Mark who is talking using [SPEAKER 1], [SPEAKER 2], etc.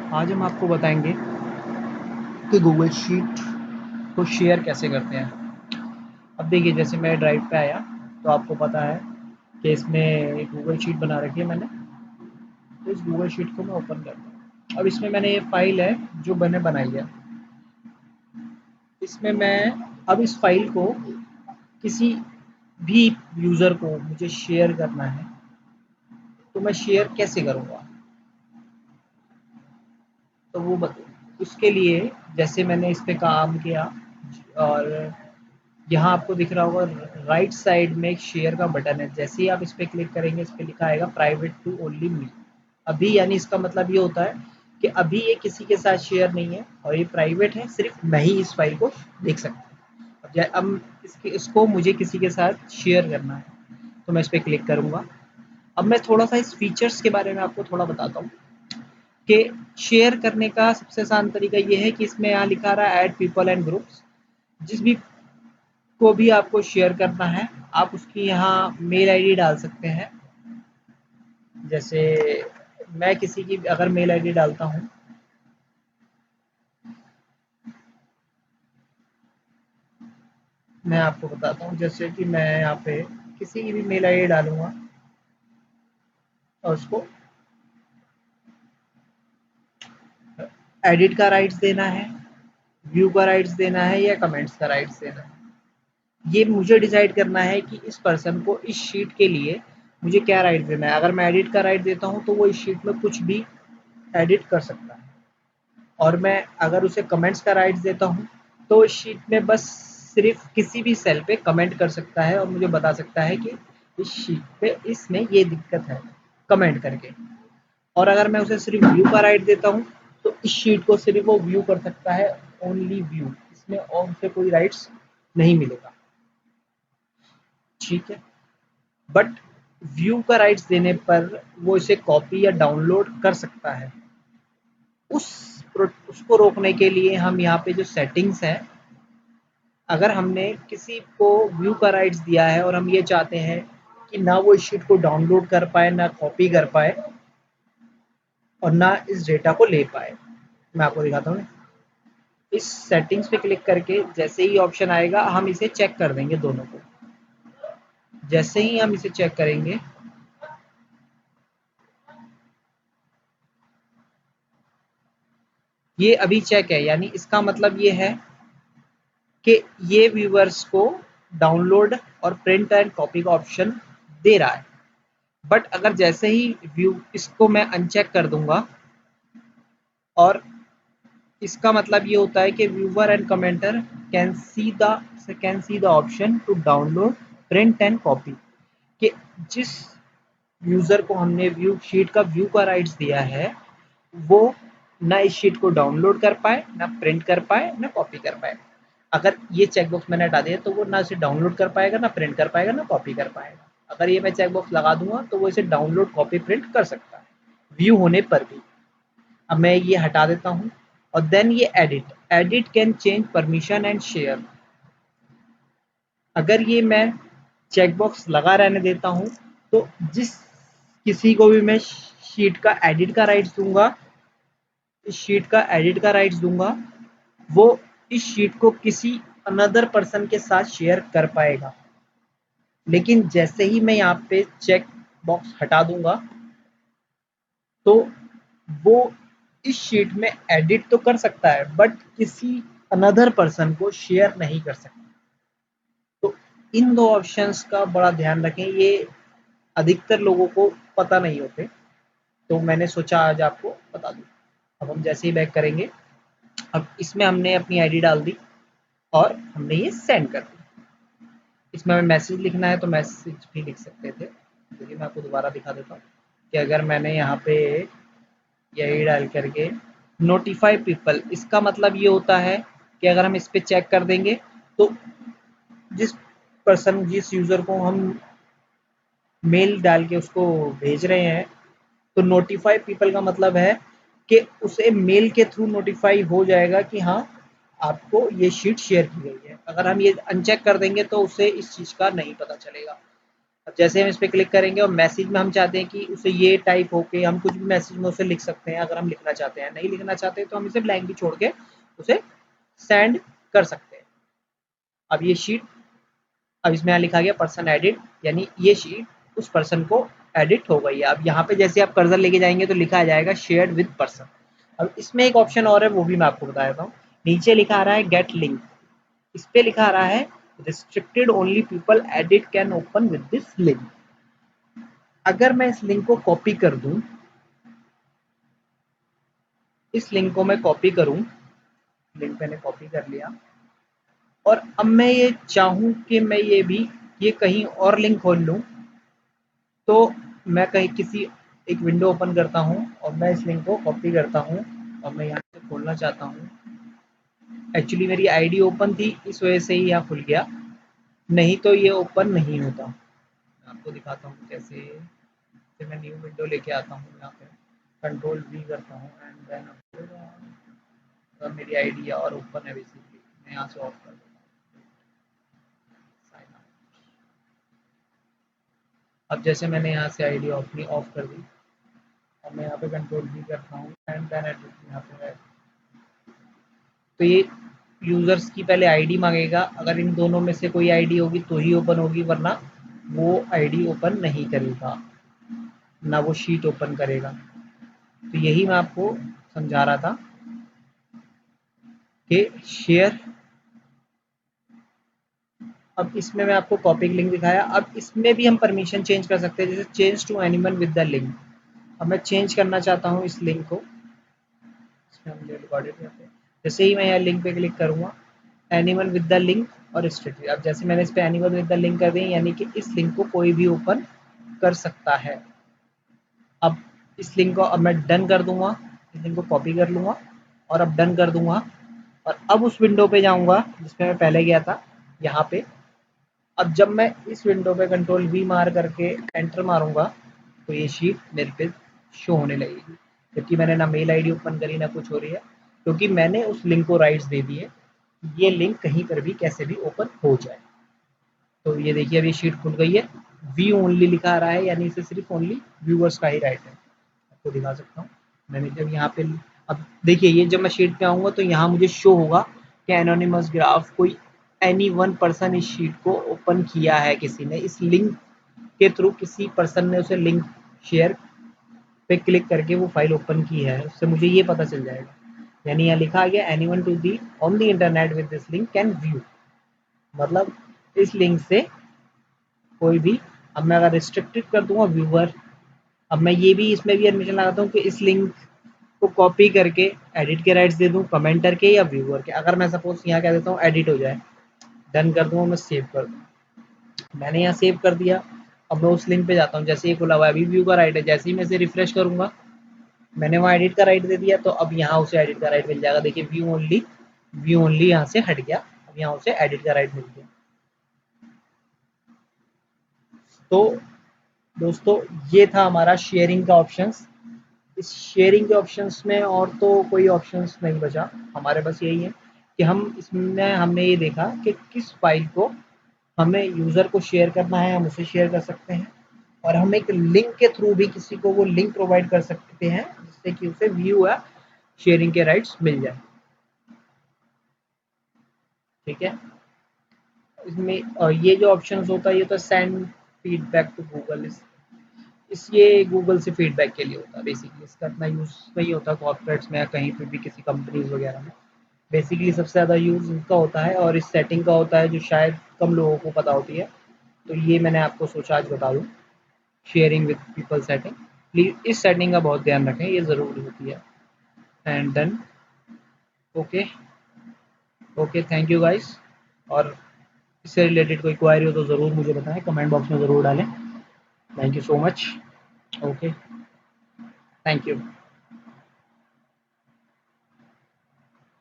[SPEAKER 1] आज हम आपको बताएंगे कि गूगल शीट को शेयर कैसे करते हैं। अब देखिए, जैसे मैं ड्राइव पे आया तो आपको पता है कि इसमें गूगल शीट बना रखी है मैंने। तो इस गूगल शीट को मैं ओपन करता हूँ। अब इसमें मैंने ये फाइल है जो मैंने बनाई है। इसमें मैं अब इस फाइल को किसी भी यूज़र को मुझे शेयर करना है, तो मैं शेयर कैसे करूँगा? तो वो उसके लिए जैसे मैंने इस पे काम किया, और यहाँ आपको दिख रहा होगा राइट साइड में एक शेयर का बटन है। जैसे ही आप इस पे क्लिक करेंगे, इस पे लिखा आएगा प्राइवेट टू ओनली मी। अभी यानी इसका मतलब ये होता है कि अभी ये किसी के साथ शेयर नहीं है और ये प्राइवेट है, सिर्फ मैं ही इस फाइल को देख सकता हूँ। अब इसको मुझे किसी के साथ शेयर करना है, तो मैं इस पे क्लिक करूँगा। अब मैं थोड़ा सा इस फीचर्स के बारे में आपको थोड़ा बताता हूँ कि शेयर करने का सबसे आसान तरीका ये है कि इसमें यहाँ लिखा रहा है ऐड पीपल एंड ग्रुप्स। जिस भी को भी आपको शेयर करना है, आप उसकी यहाँ मेल आईडी डाल सकते हैं। जैसे मैं किसी की अगर मेल आईडी डालता हूँ, मैं आपको बताता हूँ। जैसे कि मैं यहाँ पे किसी की भी मेल आईडी डालूँगा और उसको एडिट का राइट्स देना है, व्यू का राइट्स देना है या कमेंट्स का राइट्स देना है। ये मुझे डिसाइड करना है कि इस पर्सन को इस शीट के लिए मुझे क्या राइट देना है। अगर मैं एडिट का राइट देता हूँ तो वो इस शीट में कुछ भी एडिट कर सकता है, और मैं अगर उसे कमेंट्स का राइट्स देता हूँ तो इस शीट में बस सिर्फ किसी भी सेल पे कमेंट कर सकता है और मुझे बता सकता है कि इस शीट पे इसमें ये दिक्कत है, कमेंट करके। और अगर मैं उसे सिर्फ व्यू का राइट देता हूँ तो इस शीट को सिर्फ वो व्यू कर सकता है, ओनली व्यू। इसमें और उसे कोई राइट्स नहीं मिलेगा, ठीक है। बट व्यू का राइट्स देने पर वो इसे कॉपी या डाउनलोड कर सकता है। उस उसको रोकने के लिए हम यहाँ पे जो सेटिंग्स है, अगर हमने किसी को व्यू का राइट्स दिया है और हम ये चाहते हैं कि ना वो इस शीट को डाउनलोड कर पाए, ना कॉपी कर पाए और ना इस डेटा को ले पाए, मैं आपको दिखाता हूँ। इस सेटिंग्स पे क्लिक करके जैसे ही ऑप्शन आएगा हम इसे चेक कर देंगे दोनों को। जैसे ही हम इसे चेक करेंगे, ये अभी चेक है, यानी इसका मतलब ये है कि ये व्यूअर्स को डाउनलोड और प्रिंट एंड कॉपी का ऑप्शन दे रहा है। बट अगर जैसे ही व्यू इसको मैं अनचेक कर दूंगा, और इसका मतलब ये होता है कि viewer and commenter can see the option to download, print and copy, कि जिस यूजर को हमने व्यू शीट का व्यू का राइट्स दिया है वो ना इस शीट को डाउनलोड कर पाए, ना प्रिंट कर पाए, ना कॉपी कर पाए। अगर ये चेकबॉक्स मैंने हटा दिया तो वो ना इसे डाउनलोड कर पाएगा, ना प्रिंट कर पाएगा, ना कॉपी कर पाएगा। अगर ये मैं चेकबॉक्स लगा दूंगा तो वो इसे डाउनलोड, कॉपी, प्रिंट कर सकता है व्यू होने पर भी। अब मैं ये हटा देता हूँ और देन ये edit can change permission and share. अगर ये मैं चेकबॉक्स लगा रहने देता हूँ तो जिस किसी को भी मैं शीट का एडिट का राइट्स दूंगा, इस शीट का एडिट का राइट्स दूंगा, वो इस शीट को किसी अनदर पर्सन के साथ शेयर कर पाएगा। लेकिन जैसे ही मैं यहाँ पे चेक बॉक्स हटा दूंगा तो वो इस शीट में एडिट तो कर सकता है बट किसी अनदर पर्सन को शेयर नहीं कर सकता। तो इन दो ऑप्शंस का बड़ा ध्यान रखें, ये अधिकतर लोगों को पता नहीं होते, तो मैंने सोचा आज आपको बता दूं। अब हम जैसे ही बैक करेंगे, अब इसमें हमने अपनी आईडी डाल दी और हमने ये सेंड कर दी। इसमें हमें मैसेज लिखना है तो मैसेज भी लिख सकते थे। देखिए मैं आपको दोबारा दिखा देता हूँ कि अगर मैंने यहाँ पे यही डाल करके नोटिफाई पीपल, इसका मतलब ये होता है कि अगर हम इस पे चेक कर देंगे तो जिस यूज़र को हम मेल डाल के उसको भेज रहे हैं, तो नोटिफाई पीपल का मतलब है कि उसे मेल के थ्रू नोटिफाई हो जाएगा कि हाँ आपको ये शीट शेयर की गई है। अगर हम ये अनचेक कर देंगे तो उसे इस चीज़ का नहीं पता चलेगा। अब जैसे हम इस पर क्लिक करेंगे और मैसेज में हम चाहते हैं कि उसे ये टाइप होके हम कुछ भी मैसेज में उसे लिख सकते हैं। अगर हम लिखना चाहते हैं, नहीं लिखना चाहते तो हम इसे ब्लैंक भी छोड़ के उसे सेंड कर सकते हैं। अब ये शीट, अब इसमें यहाँ लिखा गया पर्सन एडिट, यानी ये शीट उस पर्सन को एडिट हो गई है। अब यहाँ पे जैसे आप कर्सर लेके जाएंगे तो लिखा आ जाएगा शेयर्ड विद पर्सन। अब इसमें एक ऑप्शन और है, वो भी मैं आपको बता देता हूँ। नीचे लिखा आ रहा है गेट लिंक, इस पे लिखा आ रहा है restricted only people edit can open with this link. अगर मैं इस लिंक को कॉपी कर दूं, इस लिंक को मैं कॉपी करूं, लिंक मैंने कॉपी कर लिया, और अब मैं ये चाहूं कि मैं ये कहीं और लिंक खोल लूं, तो मैं कहीं किसी एक विंडो ओपन करता हूं और मैं इस लिंक को कॉपी करता हूं और मैं यहाँ से खोलना चाहता हूं। एक्चुअली मेरी आईडी ओपन थी, इस वजह से ही यहाँ खुल गया, नहीं तो ये ओपन नहीं होता। मैं आपको दिखाता हूँ कैसे। फिर मैं न्यू विंडो लेके आता हूँ, यहाँ पे कंट्रोल वी करता हूँ एंड देन मेरी आईडी और ओपन है बेसिकली। मैं यहाँ से ऑफ कर देता हूँ साइन आउट। अब जैसे मैंने यहाँ से आईडी ऑफ कर दी, अब मैं यहाँ पे कंट्रोल वी करता हूँ एंड देन एड्रेस यहाँ पे है। तो ये यूज़र्स की पहले आईडी मांगेगा, अगर इन दोनों में से कोई आईडी होगी तो ही ओपन होगी, वरना वो आईडी ओपन नहीं करेगा, ना वो शीट ओपन करेगा। तो यही मैं आपको समझा रहा था कि शेयर। अब इसमें मैं आपको कॉपी लिंक दिखाया, अब इसमें भी हम परमिशन चेंज कर सकते हैं, जैसे change to animal with the link. अब मैं चेंज करना चाहता हूँ इस लिंक को, इसमें हम रिकॉर्डेड करते हैं। जैसे ही मैं यहाँ लिंक पे क्लिक करूँगा, एनिमल विद द लिंक और स्ट्रिक्टली, अब जैसे मैंने इस पर एनिमल विद द लिंक कर दी, यानी कि इस लिंक को कोई भी ओपन कर सकता है। अब इस लिंक को अब मैं डन कर दूंगा, इस लिंक को कॉपी कर लूँगा और अब डन कर दूंगा, और अब उस विंडो पे जाऊँगा जिसमें मैं पहले गया था, यहाँ पे। अब जब मैं इस विंडो पे कंट्रोल वी मार करके एंटर मारूंगा, तो ये शीट मेरे पे शो होने लगेगी, जबकि मैंने ना मेल आईडी ओपन करी ना कुछ हो रही है, क्योंकि मैंने उस लिंक को राइट्स दे दिए, ये लिंक कहीं पर भी कैसे भी ओपन हो जाए। तो ये देखिए अब ये शीट खुल गई है, व्यू ओनली लिखा आ रहा है, यानी इसे सिर्फ ओनली व्यूअर्स का ही राइट है। आपको दिखा सकता हूँ, मैंने जब यहाँ पे, अब देखिए ये जब मैं शीट पे आऊँगा तो यहाँ मुझे शो होगा कि एनोनिमस ग्राफ, कोई एनी वन पर्सन इस शीट को ओपन किया है, किसी ने इस लिंक के थ्रू, किसी पर्सन ने उसे लिंक शेयर पे क्लिक करके वो फाइल ओपन की है, उससे मुझे ये पता चल जाएगा। यानी यहाँ लिखा गया anyone to the on the internet with this link can view, मतलब इस लिंक से कोई भी। अब मैं अगर रिस्ट्रिक्टेड कर दूंगा व्यूअर, अब मैं ये भी इसमें भी एडमिशन लगाता हूँ कि इस लिंक को कॉपी करके एडिट के राइट्स दे दूँ कमेंटर के या व्यूअर के। अगर मैं सपोज यहाँ कह देता हूँ एडिट हो जाए, डन कर दूंगा, मैं सेव कर दूँ, मैंने यहाँ सेव कर दिया। अब मैं उस लिंक पे जाता हूँ, जैसे ये खुला हुआ है, अभी व्यू का राइट है, जैसे ही मैं इसे रिफ्रेश करूंगा, मैंने वहाँ एडिट का राइट दे दिया, तो अब यहाँ उसे एडिट का राइट मिल जाएगा। देखिए व्यू ओनली यहाँ से हट गया, अब यहाँ उसे एडिट का राइट मिल गया। तो दोस्तों ये था हमारा शेयरिंग का ऑप्शंस। इस शेयरिंग के ऑप्शंस में और तो कोई ऑप्शंस नहीं बचा हमारे, बस यही है कि हम इसमें हमने ये देखा कि किस फाइल को हमें यूज़र को शेयर करना है, हम उसे शेयर कर सकते हैं, और हम एक लिंक के थ्रू भी किसी को वो लिंक प्रोवाइड कर सकते हैं, जिससे कि उसे व्यू या शेयरिंग के राइट्स मिल जाए। ठीक है, इसमें ये जो ऑप्शन होता है, ये तो सेंड फीडबैक टू गूगल, इस ये गूगल से फीडबैक के लिए होता है बेसिकली, इसका इतना यूज़ नहीं होता कॉर्पोरेट्स में या कहीं पे भी किसी कंपनीज वगैरह में। बेसिकली सबसे ज़्यादा यूज़ इसका होता है, और इस सेटिंग का होता है जो शायद कम लोगों को पता होती है, तो ये मैंने आपको सोचा आज बता दूँ। Sharing with people setting, please इस सेटिंग का बहुत ध्यान रखें, ये ज़रूरी होती है। And then okay, okay, thank you guys. और इससे रिलेटेड कोई क्वायरी हो तो ज़रूर मुझे बताएं, कमेंट बॉक्स में ज़रूर डालें। Thank you so much. Okay, thank you.